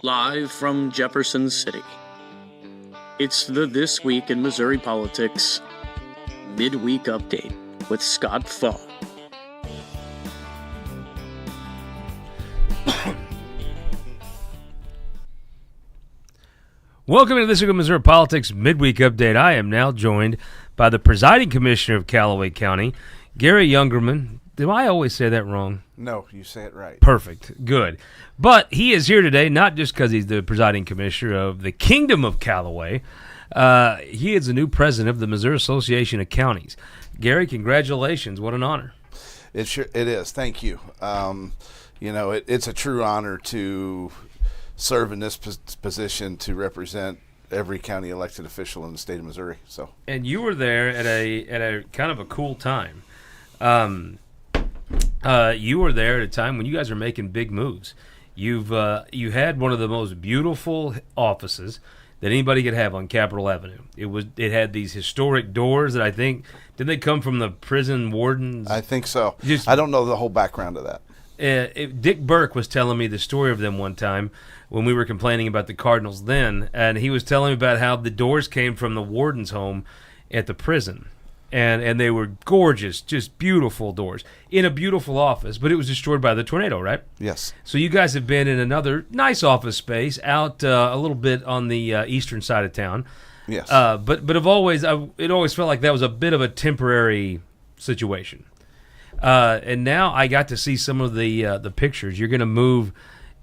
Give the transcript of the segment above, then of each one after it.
Live from Jefferson City, it's the This Week in Missouri Politics Midweek Update with Scott Faughn. Welcome to This Week in Missouri Politics Midweek Update. I am now joined by the presiding commissioner of Callaway County, Gary Youngerman. Do I always say that wrong? No, you say it right. Perfect. Good. But he is here today not just because he's the presiding commissioner of the Kingdom of Callaway. He is the new president of the Missouri Association of Counties. Gary, congratulations. What an honor. It is. Thank you. It's a true honor to serve in this position to represent every county elected official in the state of Missouri. And you were there at a kind of a cool time. You were there at a time when you guys are making big moves. You had one of the most beautiful offices that anybody could have on Capitol Avenue. It had these historic doors that I think, did they come from the prison wardens? I think so. I don't know the whole background of that. Dick Burke was telling me the story of them one time when we were complaining about the Cardinals then, and he was telling me about how the doors came from the warden's home at the prison. And they were gorgeous, just beautiful doors in a beautiful office, but it was destroyed by the tornado, right? Yes. So you guys have been in another nice office space out a little bit on the eastern side of town. Yes. But it always felt like that was a bit of a temporary situation. And now I got to see some of the pictures. You're going to move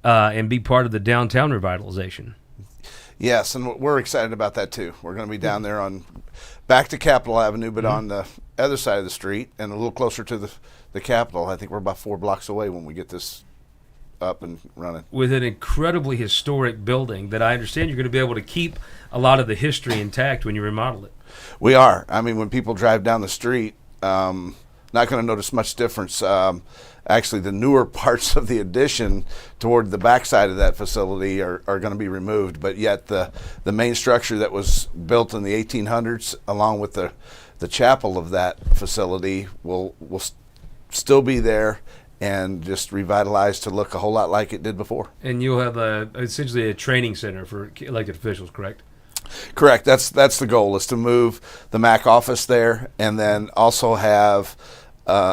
and be part of the downtown revitalization. Yes, and we're excited about that too. We're going to be down there back to Capitol Avenue, but on the other side of the street and a little closer to the Capitol. I think we're about 4 blocks away when we get this up and running. With an incredibly historic building that I understand you're going to be able to keep a lot of the history intact when you remodel it. We are. I mean, when people drive down the street, not going to notice much difference. Actually, the newer parts of the addition toward the backside of that facility are going to be removed, but yet the main structure that was built in the 1800s, along with the chapel of that facility, will still be there and just revitalized to look a whole lot like it did before. And you'll have essentially a training center for elected officials, correct? Correct. That's the goal, is to move the MAC office there, and then also have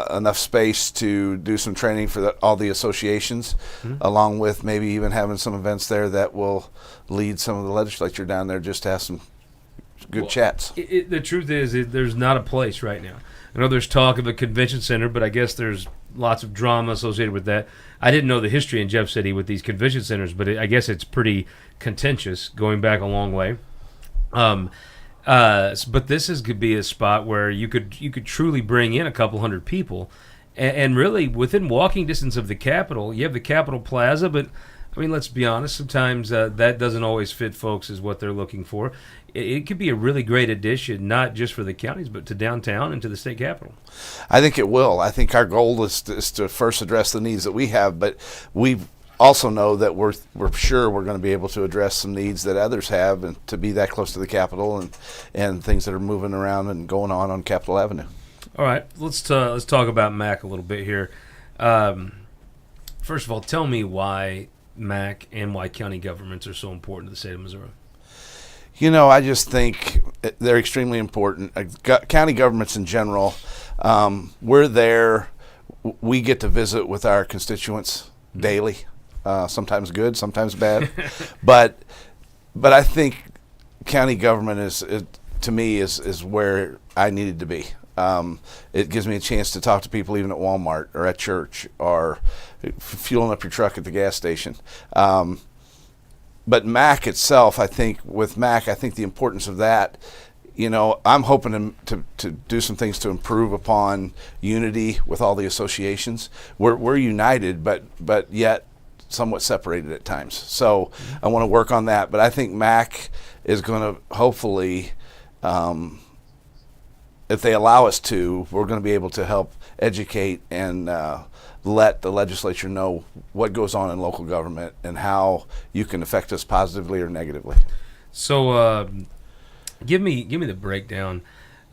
enough space to do some training for all the associations, along with maybe even having some events there that will lead some of the legislature down there just to have some good chats. The truth is there's not a place right now. I know there's talk of a convention center, but I guess there's lots of drama associated with that. I didn't know the history in Jeff City with these convention centers, but I guess it's pretty contentious going back a long way. But this could be a spot where you could truly bring in a couple hundred people, and really within walking distance of the Capitol. You have the Capitol Plaza, but I mean, let's be honest. Sometimes that doesn't always fit folks as what they're looking for. It could be a really great addition, not just for the counties, but to downtown and to the state capitol. I think it will. I think our goal is to first address the needs that we have, but we also know that we're sure we're going to be able to address some needs that others have, and to be that close to the Capitol and things that are moving around and going on Capitol Avenue. All right, let's talk about MAC a little bit here. First of all, tell me why MAC and why county governments are so important to the state of Missouri. I just think they're extremely important. County governments in general, we're there. We get to visit with our constituents daily. Sometimes good, sometimes bad, but I think county government is to me where I needed to be. It gives me a chance to talk to people even at Walmart or at church or fueling up your truck at the gas station. But MAC itself, I think the importance of that. I'm hoping to do some things to improve upon unity with all the associations. We're united, but yet somewhat separated at times. So I want to work on that. But I think MAC is going to hopefully, if they allow us to, we're going to be able to help educate and let the legislature know what goes on in local government and how you can affect us positively or negatively. So give me the breakdown.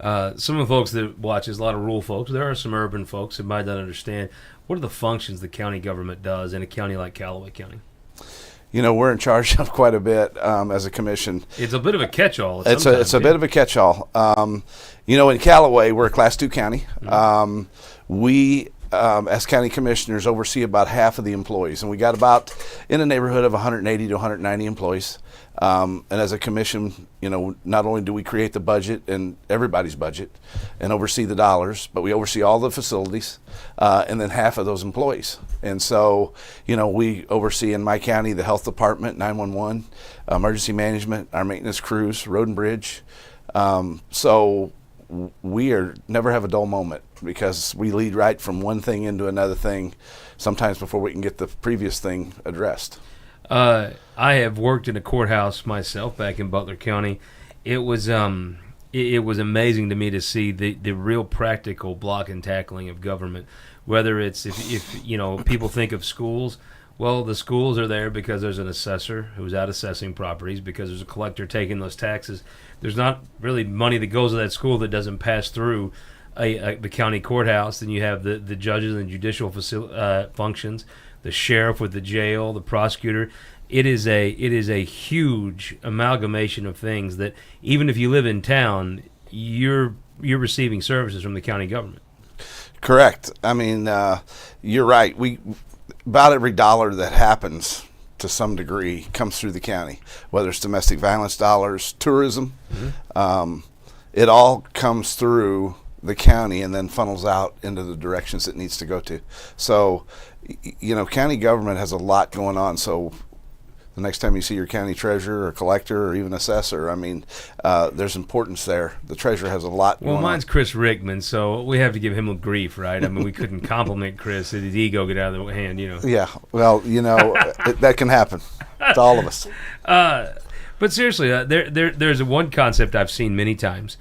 Some of the folks that watch, there's a lot of rural folks. There are some urban folks that might not understand. What are the functions the county government does in a county like Callaway County? we're in charge of quite a bit as a commission. It's a bit of a catch-all. It's a bit of a catch-all. In Callaway, we're a Class 2 county. We, as county commissioners, oversee about half of the employees, and we got about in the neighborhood of 180 to 190 employees. And as a commission, not only do we create the budget and everybody's budget and oversee the dollars, but we oversee all the facilities and then half of those employees. And so, we oversee in my county the health department, 911, emergency management, our maintenance crews, road and bridge. So we never have a dull moment because we lead right from one thing into another thing, sometimes before we can get the previous thing addressed. I have worked in a courthouse myself back in Butler County. It was amazing to me to see the real practical block and tackling of government. Whether it's if people think of schools, well, the schools are there because there's an assessor who's out assessing properties, because there's a collector taking those taxes. There's not really money that goes to that school that doesn't pass through the county courthouse. Then you have the judges and judicial functions, the sheriff with the jail, the prosecutor. It is a huge amalgamation of things that even if you live in town, you're receiving services from the county government. Correct. I mean, you're right. About every dollar that happens to some degree comes through the county, whether it's domestic violence dollars, tourism. It all comes through the county and then funnels out into the directions it needs to go to. So, county government has a lot going on. So the next time you see your county treasurer or collector or even assessor, there's importance there. The treasurer has a lot going on. Well, mine's Chris Rickman, so we have to give him a grief, right? I mean, we couldn't compliment Chris. His ego get out of the hand, Yeah, well, that can happen to all of us. But seriously, there's one concept I've seen many times.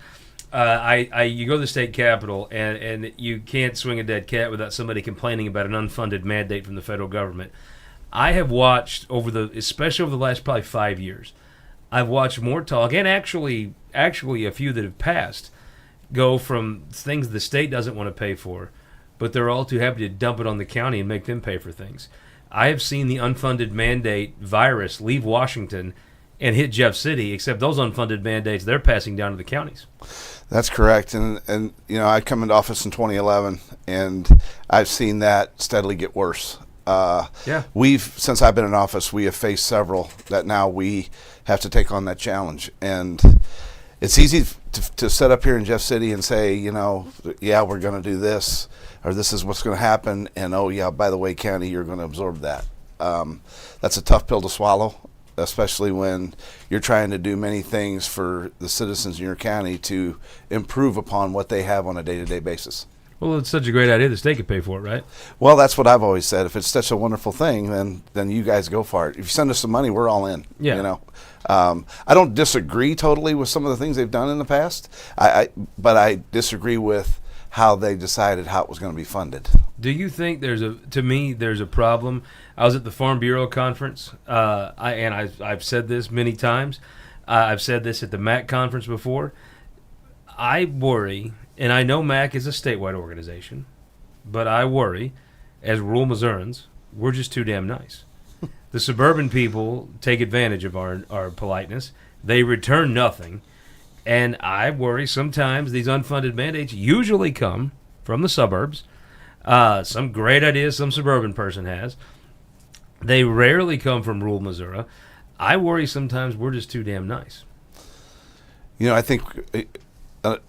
You go to the state capitol, and you can't swing a dead cat without somebody complaining about an unfunded mandate from the federal government. I have watched especially over the last probably 5 years, I've watched more talk, and actually a few that have passed, go from things the state doesn't want to pay for, but they're all too happy to dump it on the county and make them pay for things. I have seen the unfunded mandate virus leave Washington and hit Jeff City, except those unfunded mandates they're passing down to the counties. That's correct. And I come into office in 2011, and I've seen that steadily get worse. Since I've been in office, we have faced several that now we have to take on that challenge. And it's easy to sit up here in Jeff City and say, we're going to do this, or this is what's going to happen. And, by the way, county, you're going to absorb that. That's a tough pill to swallow, especially when you're trying to do many things for the citizens in your county to improve upon what they have on a day-to-day basis. Well, it's such a great idea the state could pay for it, right? Well, that's what I've always said. If it's such a wonderful thing, then you guys go for it. If you send us some money, we're all in. Yeah. I don't disagree totally with some of the things they've done in the past, but I disagree with how they decided how it was going to be funded. Do you think there's a problem? I was at the Farm Bureau conference, I've said this many times. I've said this at the MAC conference before. I worry, and I know MAC is a statewide organization, but I worry, as rural Missourians, we're just too damn nice. The suburban people take advantage of our politeness. They return nothing. And I worry sometimes these unfunded mandates usually come from the suburbs. Some great ideas some suburban person has. They rarely come from rural Missouri. I worry sometimes we're just too damn nice. I think, I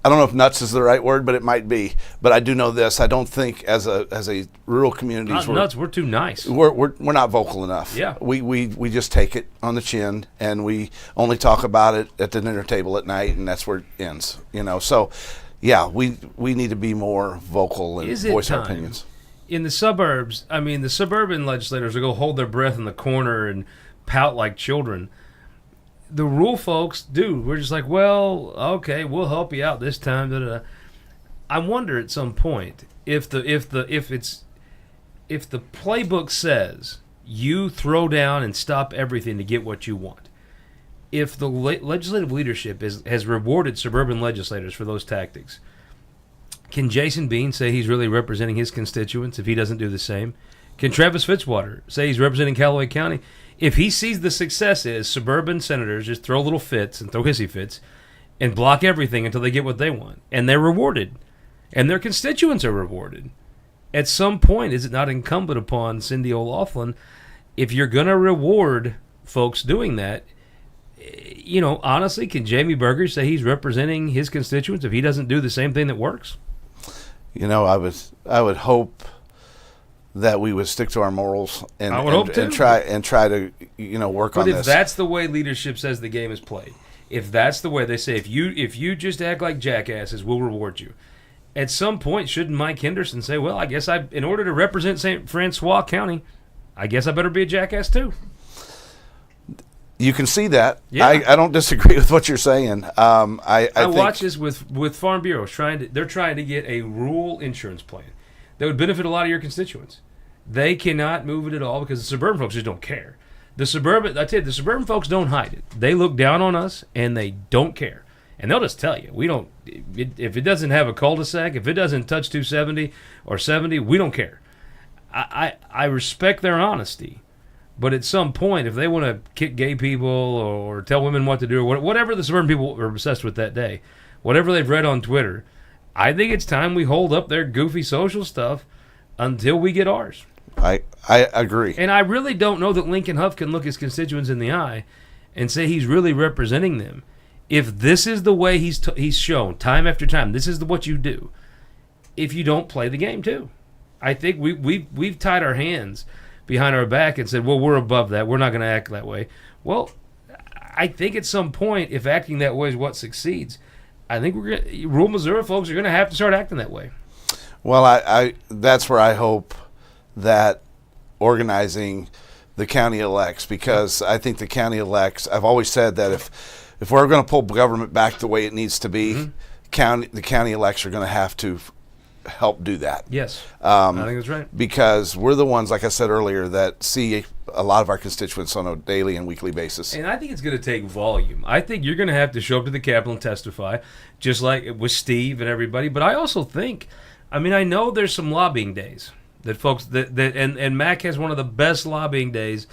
don't know if nuts is the right word, but it might be. But I do know this. I don't think as a rural community, we're too nice. We're not vocal enough. Yeah. We just take it on the chin, and we only talk about it at the dinner table at night, and that's where it ends. So yeah, we need to be more vocal and voice our opinions. In the suburbs, the suburban legislators will go hold their breath in the corner and pout like children. The rural folks, we're just like, well, okay, we'll help you out this time. Da, da, da. I wonder at some point if the playbook says you throw down and stop everything to get what you want. If the legislative leadership has rewarded suburban legislators for those tactics, can Jason Bean say he's really representing his constituents if he doesn't do the same? Can Travis Fitzwater say he's representing Callaway County If he sees the success is suburban senators just throw little fits and throw hissy fits and block everything until they get what they want, and they're rewarded, and their constituents are rewarded, at some point, is it not incumbent upon Cindy O'Loughlin, if you're going to reward folks doing that, honestly, can Jamie Burgers say he's representing his constituents if he doesn't do the same thing that works? I would hope that we would stick to our morals and I would hope too. and try to work on this. But if that's the way leadership says the game is played, if that's the way they say, if you just act like jackasses, we'll reward you. At some point, shouldn't Mike Henderson say, well, I guess in order to represent St. Francois County, I guess I better be a jackass too? You can see that. Yeah. I don't disagree with what you're saying. I watch this with Farm Bureau. They're trying to get a rural insurance plan that would benefit a lot of your constituents. They cannot move it at all because the suburban folks just don't care. The suburban folks don't hide it. They look down on us and they don't care. And they'll just tell you, we don't. If it doesn't have a cul-de-sac, if it doesn't touch 270 or 70, we don't care. I respect their honesty. But at some point, if they want to kick gay people or tell women what to do, or whatever the suburban people are obsessed with that day, whatever they've read on Twitter, I think it's time we hold up their goofy social stuff until we get ours. I agree. And I really don't know that Lincoln Huff can look his constituents in the eye and say he's really representing them. If this is the way he's shown time after time, this is what you do. If you don't play the game too, I think we've tied our hands behind our back and said, well, we're above that. We're not going to act that way. Well, I think at some point, if acting that way is what succeeds, I think rural Missouri folks are going to have to start acting that way. Well, I that's where I hope that organizing the county elects, because I think the county elects, I've always said that if we're going to pull government back the way it needs to be, the county elects are going to have to help do that. Yes, I think that's right. Because we're the ones, like I said earlier, that see a lot of our constituents on a daily and weekly basis. And I think it's going to take volume. I think you're going to have to show up to the Capitol and testify, just like with Steve and everybody. But I also think, I know there's some lobbying days that folks, and Mac has one of the best lobbying days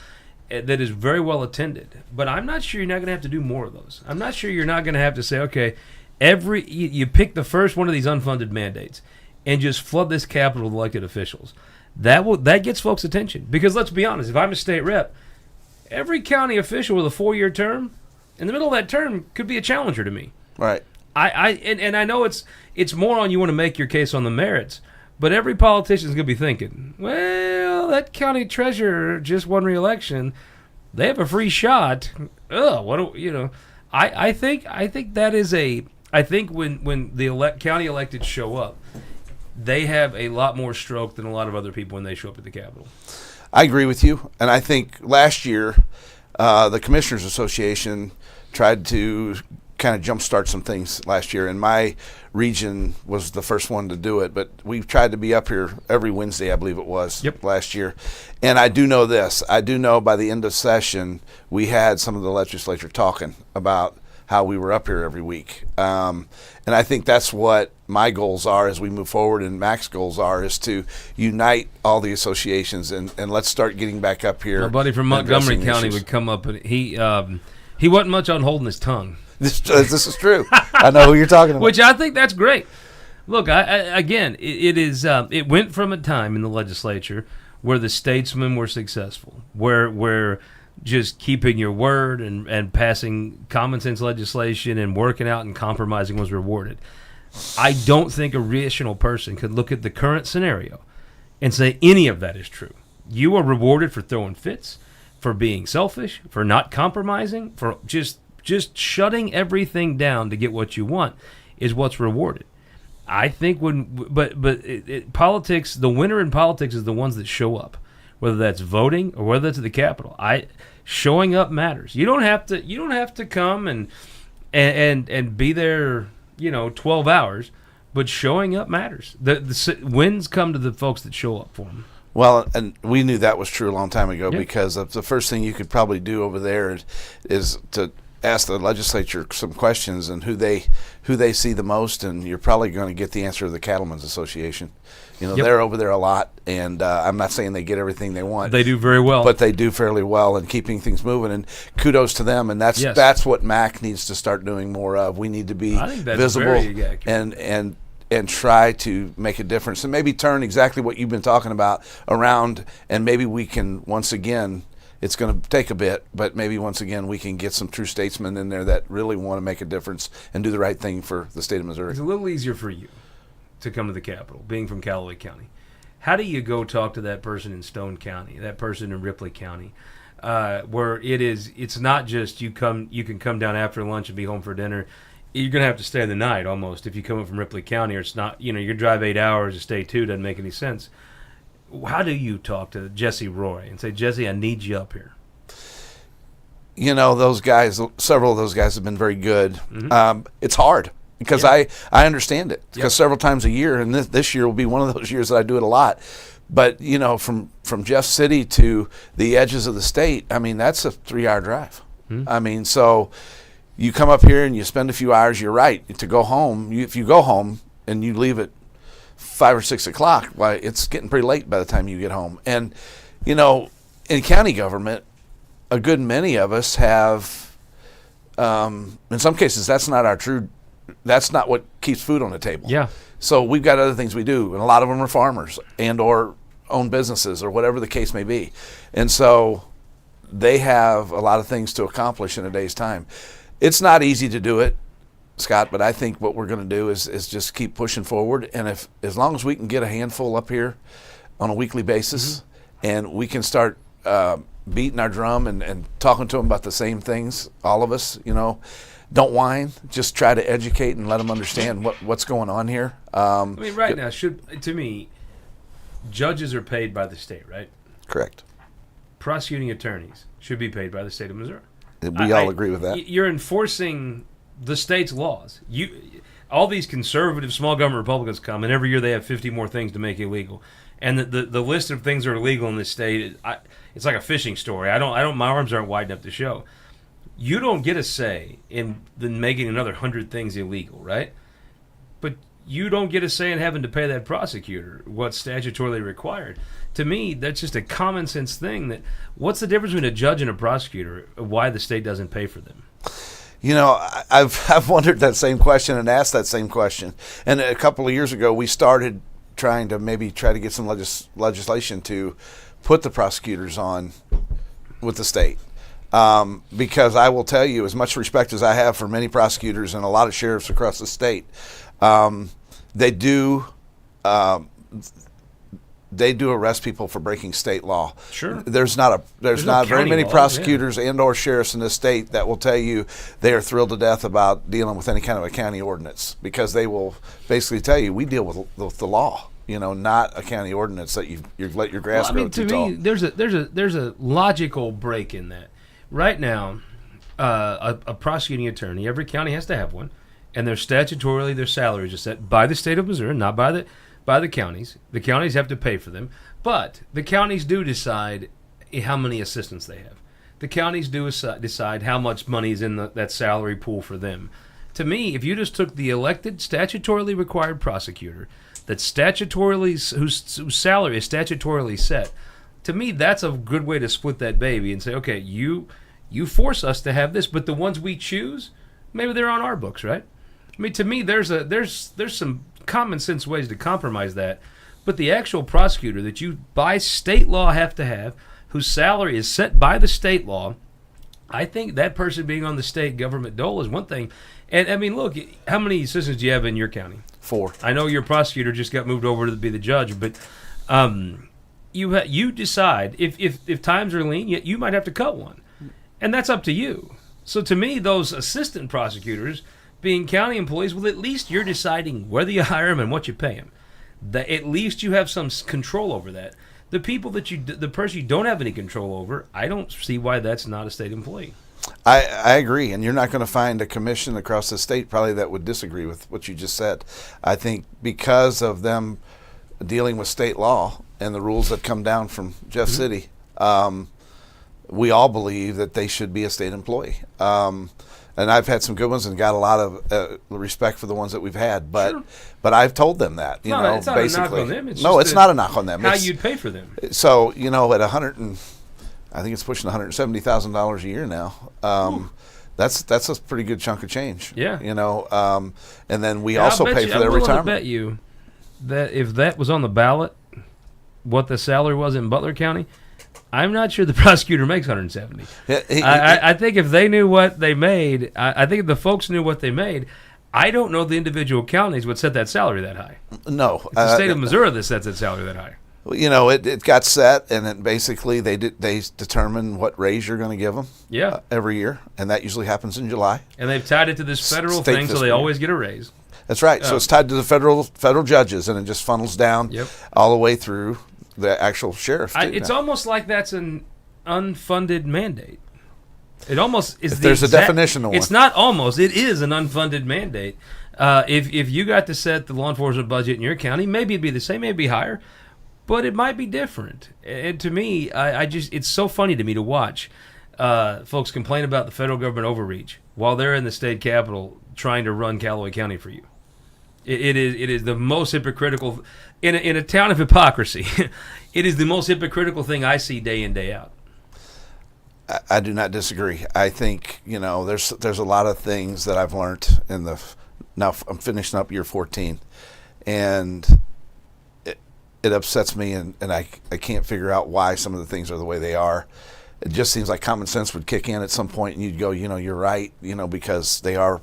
that is very well attended. But I'm not sure you're not going to have to do more of those. I'm not sure you're not going to have to say, okay, you pick the first one of these unfunded mandates and just flood this Capitol with elected officials. That gets folks' attention. Because let's be honest, if I'm a state rep, every county official with a 4-year term, in the middle of that term, could be a challenger to me. Right. And I know it's more on you want to make your case on the merits, but every politician's going to be thinking, well, that county treasurer just won re-election. They have a free shot. I think that is I think when the county elected show up, they have a lot more stroke than a lot of other people when they show up at the Capitol. I agree with you. And I think last year, the Commissioners Association tried to kind of jumpstart some things last year. And my region was the first one to do it. But we've tried to be up here every Wednesday, I believe it was, last year. And I do know this. I do know by the end of session, we had some of the legislature talking about how we were up here every week. And I think that's what my goals are as we move forward, and Mac's goals is to unite all the associations and let's start getting back up here. My buddy from Montgomery County would come up, and he wasn't much on holding his tongue. This is true. I know who you're talking about. Which I think that's great. Look, it went from a time in the legislature where the statesmen were successful, where just keeping your word and passing common sense legislation and working out and compromising was rewarded. I don't think a rational person could look at the current scenario and say any of that is true. You are rewarded for throwing fits, for being selfish, for not compromising, for just shutting everything down to get what you want is what's rewarded. I think politics, the winner in politics is the ones that show up, whether that's voting or whether that's at the Capitol. Showing up matters. You don't have to come and be there, 12 hours, but showing up matters. The wins come to the folks that show up for them. Well, and we knew that was true a long time ago because the first thing you could probably do over there is to ask the legislature some questions and who they see the most, and you're probably going to get the answer of the Cattlemen's Association. Yep. They're over there a lot, and I'm not saying they get everything they want. They do very well. But they do fairly well in keeping things moving, and kudos to them. And that's what MAC needs to start doing more of. We need to be visible and try to make a difference, and maybe turn exactly what you've been talking about around, and maybe we can once again. It's going to take a bit, but maybe once again we can get some true statesmen in there that really want to make a difference and do the right thing for the state of Missouri. It's a little easier for you to come to the Capitol, being from Callaway County. How do you go talk to that person in Stone County, that person in Ripley County, where it's not just you can come down after lunch and be home for dinner. You're going to have to stay the night almost if you come in from Ripley County, or it's not, you drive 8 hours to stay 2, doesn't make any sense. How do you talk to Jesse Roy and say, Jesse, I need you up here? Those guys, several of those guys have been very good. Mm-hmm. It's hard because I understand it, because several times a year, and this year will be one of those years that I do it a lot. But, from Jeff City to the edges of the state, I mean, that's a 3-hour drive. Mm-hmm. I mean, so you come up here and you spend a few hours, you're right, to go home. If you go home and you leave at 5 or 6 o'clock, it's getting pretty late by the time you get home. And, in county government, a good many of us have, in some cases, that's not what keeps food on the table. Yeah. So we've got other things we do, and a lot of them are farmers and or own businesses or whatever the case may be. And so they have a lot of things to accomplish in a day's time. It's not easy to do it, Scott, but I think what we're going to do is just keep pushing forward. And as long as we can get a handful up here on a weekly basis, mm-hmm. and we can start beating our drum and talking to them about the same things, all of us, don't whine. Just try to educate and let them understand what's going on here. Right now, to me, judges are paid by the state, right? Correct. Prosecuting attorneys should be paid by the state of Missouri. We all agree with that. You're enforcing the state's laws. All these conservative small government Republicans come, and every year they have 50 more things to make illegal. And the list of things that are illegal in this state, it's like a fishing story. My arms aren't wide enough to show. You don't get a say in making another 100 things illegal, right? But you don't get a say in having to pay that prosecutor what's statutorily required. To me, that's just a common sense thing. What's the difference between a judge and a prosecutor? Why the state doesn't pay for them? I've wondered that same question and asked that same question. And a couple of years ago, we started trying to try to get some legislation to put the prosecutors on with the state. Because I will tell you, as much respect as I have for many prosecutors and a lot of sheriffs across the state, they do arrest people for breaking state law. Sure. There's not very many law, prosecutors and or sheriffs in this state that will tell you they are thrilled to death about dealing with any kind of a county ordinance, because they will basically tell you, we deal with the law, not a county ordinance that you've let your grass grow too tall. To me, there's a logical break in that. Right now, a prosecuting attorney, every county has to have one, and their salaries are set by the state of Missouri, not by the counties. The counties have to pay for them, but the counties do decide how many assistants they have. The counties do decide how much money is in that salary pool for them. To me, if you just took the elected, statutorily required prosecutor, whose salary is statutorily set, to me, that's a good way to split that baby and say, okay, you force us to have this, but the ones we choose, maybe they're on our books, right? To me, there's some common sense ways to compromise that, but the actual prosecutor that you by state law have to have, whose salary is set by the state law, I think that person being on the state government dole is one thing. And look, how many assistants do you have in your county? 4. I know your prosecutor just got moved over to be the judge, but you decide if times are lean, you might have to cut one, and that's up to you. So to me, those assistant prosecutors, being county employees, well, at least you're deciding whether you hire them and what you pay them. At least you have some control over that. The person you don't have any control over, I don't see why that's not a state employee. I agree, and you're not going to find a commission across the state probably that would disagree with what you just said. I think because of them dealing with state law and the rules that come down from Jeff City, we all believe that they should be a state employee. And I've had some good ones and got a lot of respect for the ones that we've had. But Sure. but I've told them that, No, know, it's not basically. a knock on them. It's No, just it's not a knock on them. How It's- you'd pay for them. So, at I think it's pushing $170,000 a year now. That's a pretty good chunk of change. Yeah. And then we And also I'll bet pay you- for their I'm willing retirement. to bet you that if that was on the ballot, what the salary was in Butler County, I'm not sure the prosecutor makes 170. I think if they knew what they made, I think if the folks knew what they made, I don't know the individual counties would set that salary that high. No. It's the state of Missouri that sets that salary that high. It got set, and then basically they determine what raise you're going to give them Yeah. every year, and that usually happens in July. And they've tied it to this federal State thing, so they fiscal. always get a raise. That's right. So Oh. it's tied to the federal judges, and it just funnels down Yep. all the way through the actual sheriff. too It's now. almost like that's an unfunded mandate. It almost is. If there's a definition of one. It's not almost. It is an unfunded mandate. If you got to set the law enforcement budget in your county, maybe it'd be the same, maybe it'd be higher, but it might be different. And to me, it's so funny to me to watch folks complain about the federal government overreach while they're in the state capitol trying to run Callaway County for you. It is the most hypocritical in a town of hypocrisy. It is the most hypocritical thing I see day in, day out. I do not disagree. I think there's a lot of things that I've learned now I'm finishing up year 14, and it upsets me, and I can't figure out why some of the things are the way they are. It just seems like common sense would kick in at some point, and you'd go, you're right, because they are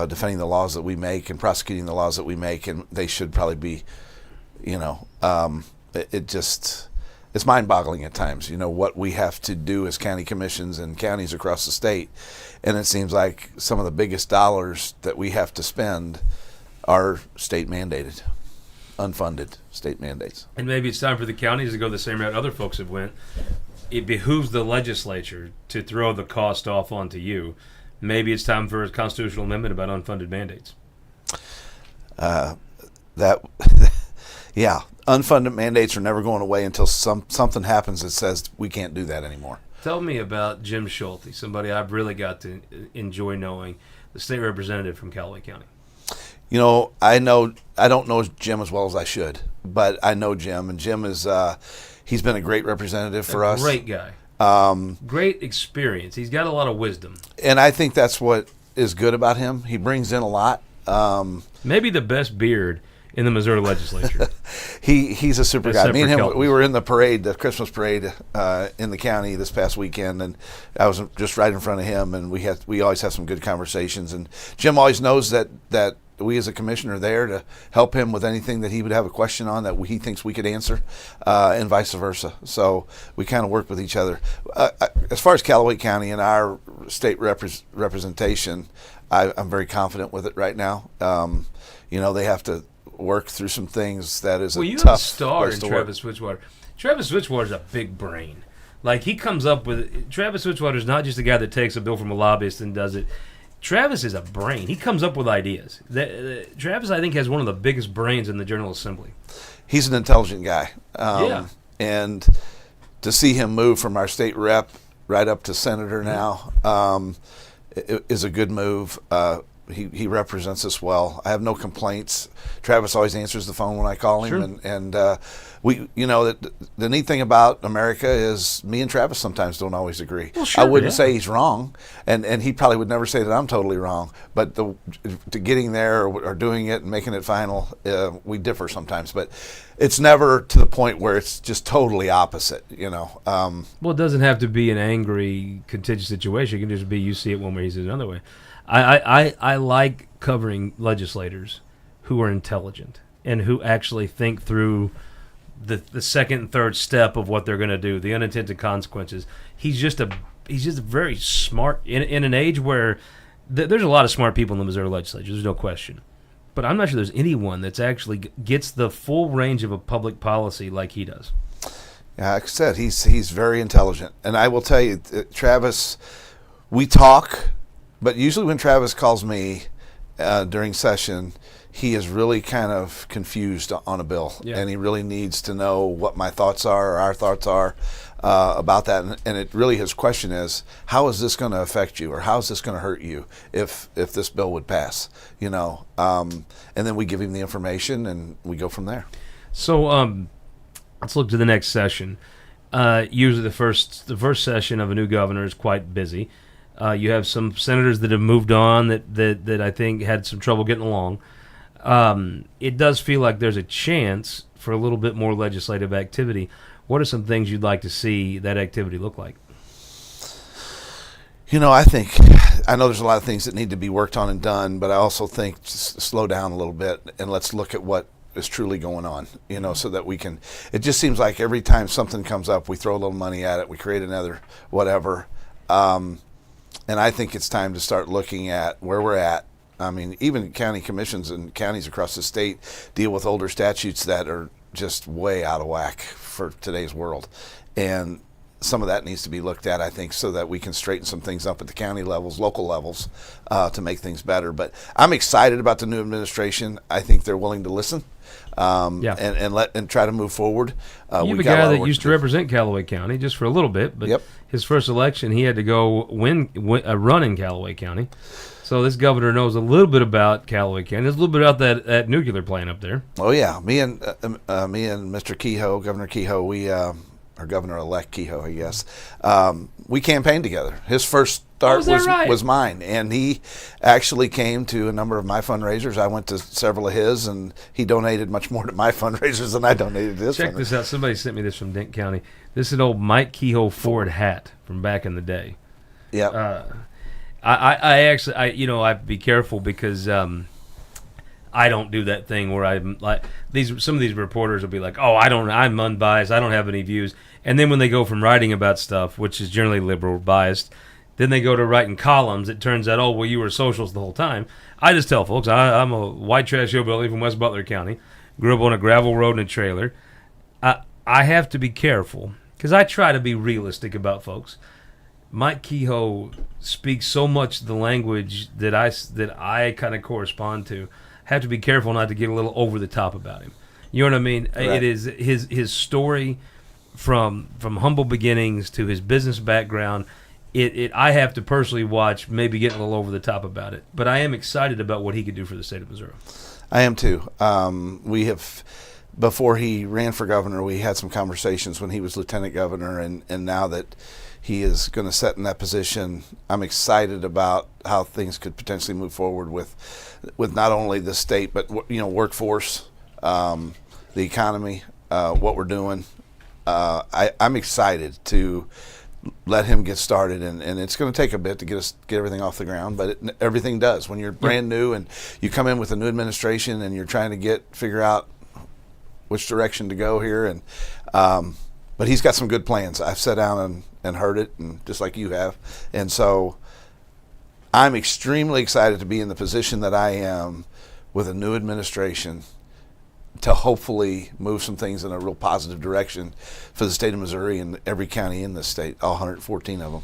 defending the laws that we make and prosecuting the laws that we make, and they should probably be, it's mind-boggling at times, what we have to do as county commissions and counties across the state. And it seems like some of the biggest dollars that we have to spend are state mandated, unfunded state mandates. And maybe it's time for the counties to go the same route other folks have went. It behooves the legislature to throw the cost off onto you. Maybe it's time for a constitutional amendment about unfunded mandates. Yeah, unfunded mandates are never going away until something happens that says we can't do that anymore. Tell me about Jim Schulte, somebody I've really got to enjoy knowing, the state representative from Callaway County. I don't know Jim as well as I should, but I know Jim, and Jim is he's been a great representative for us. Great guy. Great experience. He's got a lot of wisdom. And I think that's what is good about him. He brings in a lot. Maybe the best beard in the Missouri legislature. He's a super Except guy. Me and for him, Kelton. we were in the parade, the Christmas parade in the county this past weekend, and I was just right in front of him, and we always have some good conversations. And Jim always knows that we as a commissioner are there to help him with anything that he would have a question on that he thinks we could answer, and vice versa. So we kind of work with each other. As far as Callaway County and our state representation, I'm very confident with it right now. They have to work through some things that is Well, you a have a tough star place in to Travis work. Switchwater. Travis Switchwater's a big brain. Like, he comes up with... Travis Switchwater's not just a guy that takes a bill from a lobbyist and does it. Travis is a brain. He comes up with ideas. Travis, I think, has one of the biggest brains in the General Assembly. He's an intelligent guy. Yeah. And to see him move from our state rep right up to senator now is a good move. He represents us well. I have no complaints. Travis always answers the phone when I call him, Sure. and we, the neat thing about America is me and Travis sometimes don't always agree. Well, sure, I wouldn't yeah. say he's wrong, and he probably would never say that I'm totally wrong. But to getting there or doing it and making it final, we differ sometimes. But it's never to the point where it's just totally opposite. Well, it doesn't have to be an angry, contentious situation. It can just be you see it one way, he sees it another way. I like covering legislators who are intelligent and who actually think through the second and third step of what they're going to do, the unintended consequences. He's just very smart in an age where there's a lot of smart people in the Missouri legislature. There's no question. But I'm not sure there's anyone that's actually gets the full range of a public policy like he does. Yeah, like I said, he's very intelligent, and I will tell you, Travis, we talk, but usually when Travis calls me during session, he is really kind of confused on a bill, Yeah. and he really needs to know what my thoughts are, or our thoughts are about that. And it really, his question is, how is this going to affect you, or how is this going to hurt you if this bill would pass? And then we give him the information, and we go from there. So let's look to the next session. Usually the first session of a new governor is quite busy. You have some senators that have moved on that I think had some trouble getting along. It does feel like there's a chance for a little bit more legislative activity. What are some things you'd like to see that activity look like? I know there's a lot of things that need to be worked on and done, but I also think slow down a little bit and let's look at what is truly going on, so that we can. It just seems like every time something comes up, we throw a little money at it, we create another whatever. And I think it's time to start looking at where we're at. I mean, even county commissions and counties across the state deal with older statutes that are just way out of whack for today's world. And some of that needs to be looked at, I think, so that we can straighten some things up at the county levels, local levels, to make things better. But I'm excited about the new administration. I think they're willing to listen and try to move forward. You have a guy that used to represent Callaway County just for a little bit, but his first election, he had to go run in Callaway County. So this governor knows a little bit about Callaway County. There's a little bit about that nuclear plant up there. Oh yeah, me and Mr. Kehoe, Governor Kehoe, or Governor-elect Kehoe, I guess, we campaigned together. His first start was mine, and he actually came to a number of my fundraisers. I went to several of his, and he donated much more to my fundraisers than I donated to his. Check this out. Somebody sent me this from Dent County. This is an old Mike Kehoe Ford hat from back in the day. Yeah. I actually I have to be careful because I don't do that thing where I'm like some of these reporters will be like, I'm unbiased, I don't have any views, and then when they go from writing about stuff, which is generally liberal biased, then they go to writing columns. It turns out, you were socialist the whole time. I just tell folks I'm a white trash hillbilly from West Butler County, grew up on a gravel road in a trailer. I have to be careful because I try to be realistic about folks. Mike Kehoe speaks so much the language that I kind of correspond to. Have to be careful not to get a little over the top about him. You know what I mean? Right. It is his story from humble beginnings to his business background. I have to personally watch, maybe getting a little over the top about it. But I am excited about what he could do for the state of Missouri. I am too. We have, before he ran for governor, we had some conversations when he was lieutenant governor, and now that he is going to set in that position, I'm excited about how things could potentially move forward with not only the state, but workforce, the economy, what we're doing. I'm excited to let him get started, and it's going to take a bit to get everything off the ground, but everything does. When you're brand new and you come in with a new administration and you're trying to figure out which direction to go here, and but he's got some good plans. I've sat down and heard it, and just like you have, and so I'm extremely excited to be in the position that I am with a new administration to hopefully move some things in a real positive direction for the state of Missouri and every county in the state, all 114 of them.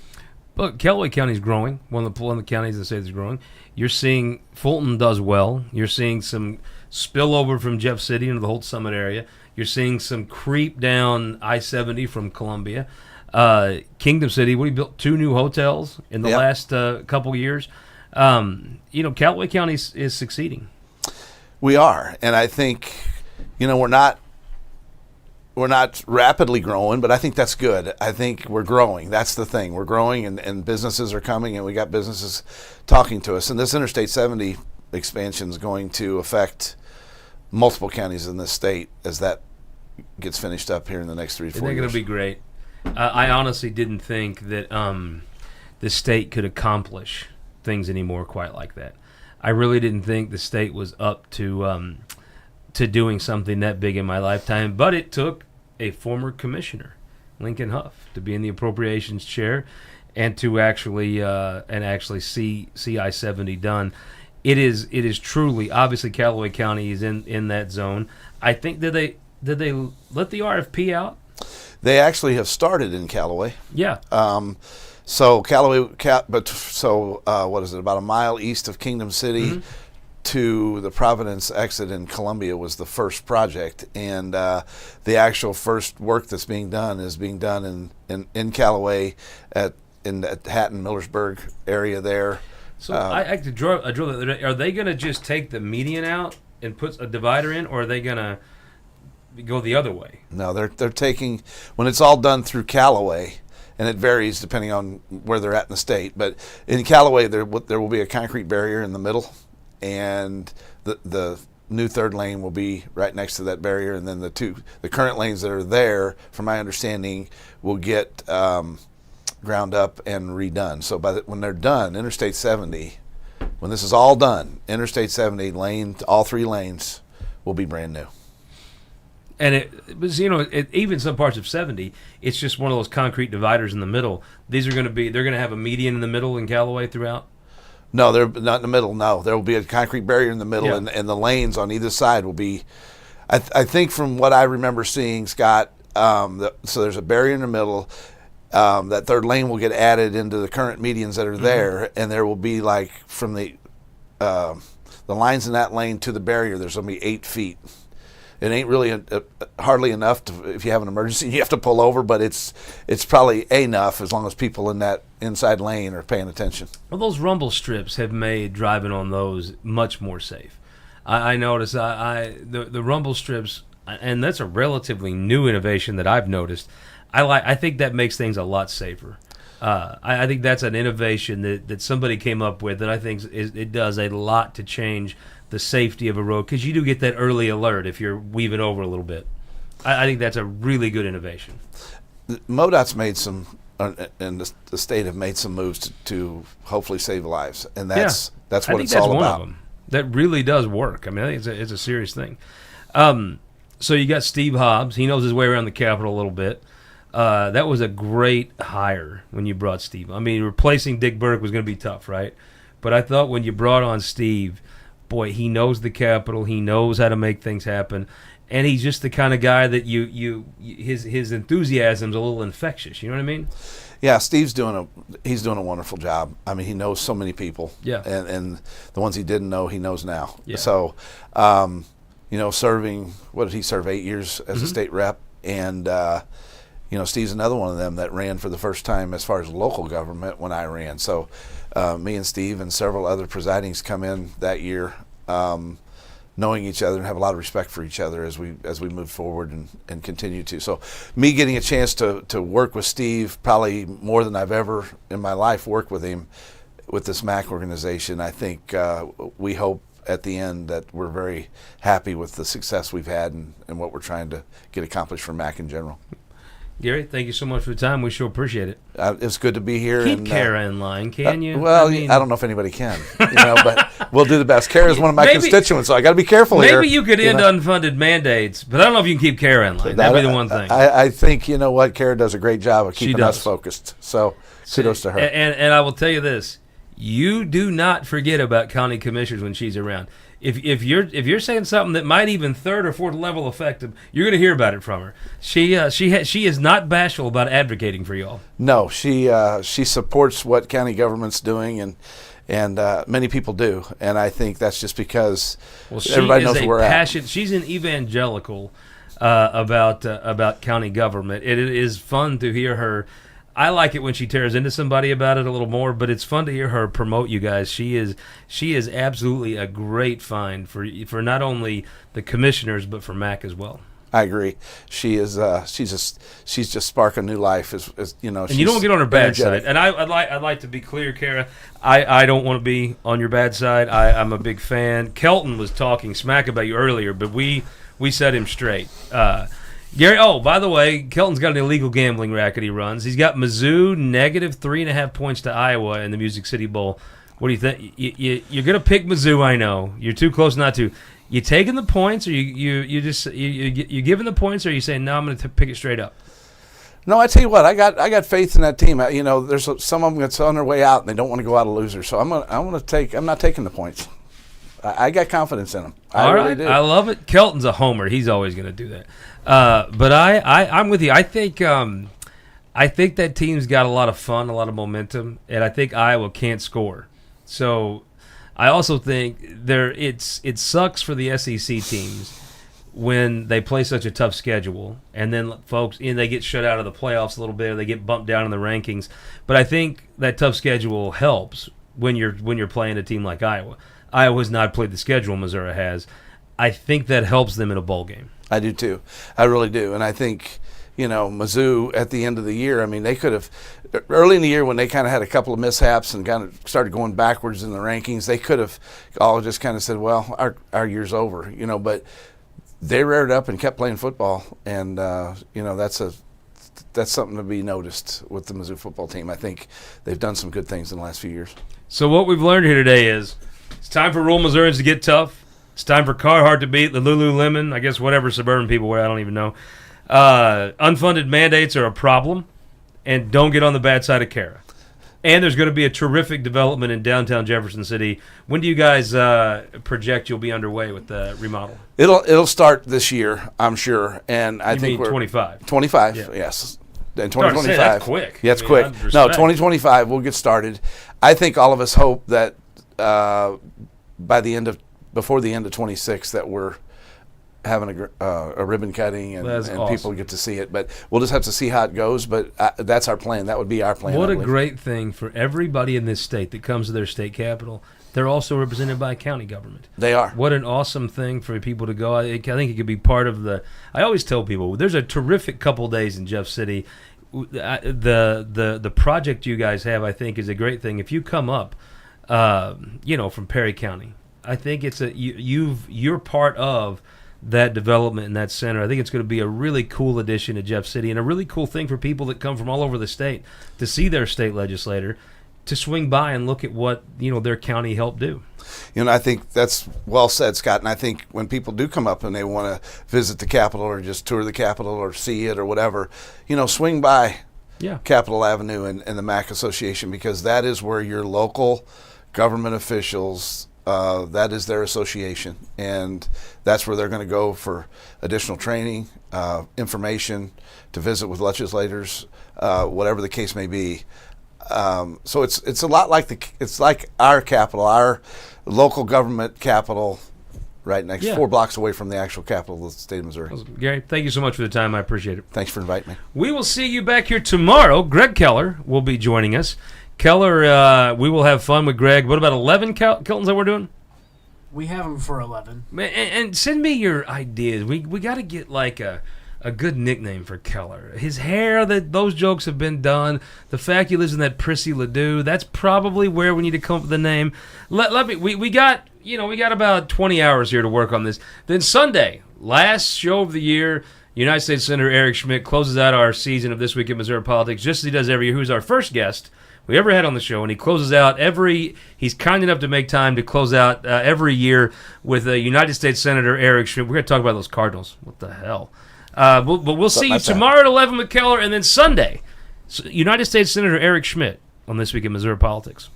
But Callaway County is growing. One of the counties in the state is growing. You're seeing Fulton does well. You're seeing some spillover from Jeff City into the Holt Summit area. You're seeing some creep down I-70 from Columbia. Kingdom City, we built 2 new hotels in the last couple years. Callaway County is succeeding. We are, and I think we're not rapidly growing, but I think that's good. I think we're growing. That's the thing. We're growing, and businesses are coming, and we got businesses talking to us. And this Interstate 70 expansion is going to affect multiple counties in this state as that gets finished up here in the next 3 to 4 years. They're going to be great. I honestly didn't think that the state could accomplish things anymore quite like that. I really didn't think the state was up to doing something that big in my lifetime, but it took a former commissioner, Lincoln Huff, to be in the appropriations chair and to actually see I-70 done. It is truly, obviously Callaway County is in that zone. I think did they let the RFP out? They actually have started in Callaway. Yeah. So Callaway, what is it? About a mile east of Kingdom City, to the Providence exit in Columbia was the first project, and the actual first work that's being done is being done in Callaway in the Hatton Millersburg area there. So I could drill. Are they going to just take the median out and put a divider in, or are they going to go the other way? No, they're taking, when it's all done through Callaway, and it varies depending on where they're at in the state. But in Callaway, there will be a concrete barrier in the middle, and the new third lane will be right next to that barrier, and then the current lanes that are there, from my understanding, will get ground up and redone. So when they're done, Interstate 70, when this is all done, Interstate 70 all 3 lanes will be brand new. And it was, even some parts of 70, it's just one of those concrete dividers in the middle. They're going to have a median in the middle in Callaway throughout? No, they're not in the middle. No, there will be a concrete barrier in the middle, Yeah. and the lanes on either side will be, I think from what I remember seeing, Scott, so there's a barrier in the middle. That third lane will get added into the current medians that are there, and there will be, like, from the lines in that lane to the barrier, there's going to be 8 feet. It ain't really hardly enough if you have an emergency, you have to pull over, but it's probably enough as long as people in that inside lane are paying attention. Well, those rumble strips have made driving on those much more safe. I noticed the rumble strips, and that's a relatively new innovation that I've noticed. I think that makes things a lot safer. I think that's an innovation that somebody came up with that I think it does a lot to change the safety of a road, because you do get that early alert if you're weaving over a little bit. I think that's a really good innovation. MoDOT's made some, and the state have made some moves to hopefully save lives, and that's what it's all about. Of them. That really does work. I mean, I think it's a serious thing. So you got Steve Hobbs. He knows his way around the Capitol a little bit. That was a great hire when you brought Steve. I mean, replacing Dick Burke was going to be tough, right? But I thought when you brought on Steve, boy, he knows the Capitol. He knows how to make things happen, and he's just the kind of guy that his enthusiasm's a little infectious. You know what I mean? Yeah, Steve's doing a wonderful job. I mean, he knows so many people. Yeah, and the ones he didn't know, he knows now. Yeah. So, serving, what did he serve, 8 years as a state rep, and Steve's another one of them that ran for the first time as far as local government when I ran. So me and Steve and several other presidings come in that year knowing each other and have a lot of respect for each other as we move forward and continue to. So me getting a chance to work with Steve, probably more than I've ever in my life worked with him with this MAC organization, I think we hope at the end that we're very happy with the success we've had and what we're trying to get accomplished for MAC in general. Gary, thank you so much for the time. We sure appreciate it. It's good to be here. Keep Kara in line, can you? Well, I don't know if anybody can, but we'll do the best. Kara's one of my constituents, so I got to be careful here. Maybe you could end unfunded mandates, but I don't know if you can keep Kara in line. That'd be the one thing. I think, you know what, Kara does a great job of keeping us focused. So kudos to her. And I will tell you this. You do not forget about county commissioners when she's around. If you're saying something that might even third or fourth level affect them, you're going to hear about it from her. She is not bashful about advocating for y'all. No, she supports what county government's doing, and many people do, and I think that's just because everybody knows where we're at. She's an evangelical about county government. It is fun to hear her. I like it when she tears into somebody about it a little more, but it's fun to hear her promote you guys. She is absolutely a great find for not only the commissioners but for MAC as well. I agree. She is. She's just sparking new life. As you know, and you don't get on her bad side. And I'd like to be clear, Kara. I don't want to be on your bad side. I'm a big fan. Kelton was talking smack about you earlier, but we set him straight. Gary, by the way, Kelton's got an illegal gambling racket he runs. He's got Mizzou negative 3.5 points to Iowa in the Music City Bowl. What do you think? You're going to pick Mizzou, I know. You're too close not to. You taking the points, or you giving the points, or are you saying, no, I'm going to pick it straight up? No, I tell you what, I got faith in that team. There's some of them that's on their way out, and they don't want to go out a loser. So I'm not taking the points. I got confidence in them. All right, really do. I love it. Kelton's a homer. He's always going to do that. But I'm with you. I think that team's got a lot of fun, a lot of momentum, and I think Iowa can't score. So I also think it sucks for the SEC teams when they play such a tough schedule, and then folks, they get shut out of the playoffs a little bit, or they get bumped down in the rankings. But I think that tough schedule helps when you're playing a team like Iowa. Iowa's not played the schedule Missouri has. I think that helps them in a bowl game. I do too. I really do. And I think, Mizzou at the end of the year, I mean, they could have, early in the year when they kind of had a couple of mishaps and kind of started going backwards in the rankings, they could have all just kind of said, well, our year's over, but they reared up and kept playing football. And, that's something to be noticed with the Mizzou football team. I think they've done some good things in the last few years. So what we've learned here today is it's time for rural Missourians to get tough. It's time for Carhartt to beat the Lululemon, I guess whatever suburban people wear, I don't even know. Unfunded mandates are a problem, and don't get on the bad side of Kara. And there's going to be a terrific development in downtown Jefferson City. When do you guys project you'll be underway with the remodel? It'll start this year, I'm sure. And I think we're 25. 25, yeah. Yes. In 2025. That's quick. Yeah, it's quick. No, 2025 we'll get started. I think all of us hope that before the end of 26 that we're having a ribbon cutting and awesome. People get to see it. But we'll just have to see how it goes. But that's our plan. That would be our plan. What a great thing for everybody in this state that comes to their state capital. They're also represented by county government. They are. What an awesome thing for people to go. I think it could be part of the – I always tell people there's a terrific couple days in Jeff City. The project you guys have, I think, is a great thing. If you come up, from Perry County, I think it's you're part of that development in that center. I think it's going to be a really cool addition to Jeff City and a really cool thing for people that come from all over the state to see their state legislator, to swing by and look at what their county helped do. I think that's well said, Scott. And I think when people do come up and they want to visit the Capitol or just tour the Capitol or see it or whatever, swing by Capitol Avenue and the MAC Association, because that is where your local government officials, that is their association. And that's where they're going to go for additional training, information, to visit with legislators, whatever the case may be. So it's a lot like it's like our capital, our local government capital, right next 4 blocks away from the actual capital of the state of Missouri. Gary, thank you so much for the time. I appreciate it. Thanks for inviting me. We will see you back here tomorrow. Greg Keller will be joining us. Keller, we will have fun with Greg. What about 11 Keltons that we're doing? We have them for 11. And send me your ideas. We got to get like a good nickname for Keller. His hair, those jokes have been done. The fact he lives in that prissy Ladue, that's probably where we need to come up with the name. We got about 20 hours here to work on this. Then Sunday, last show of the year, United States Senator Eric Schmidt closes out our season of This Week in Missouri Politics, just as he does every year. Who's our first guest we ever had on the show, and he closes out he's kind enough to make time to close out every year with United States Senator Eric Schmidt. We're going to talk about those Cardinals. What the hell? But we'll see you tomorrow at 11 with Keller, and then Sunday, United States Senator Eric Schmidt on This Week in Missouri Politics.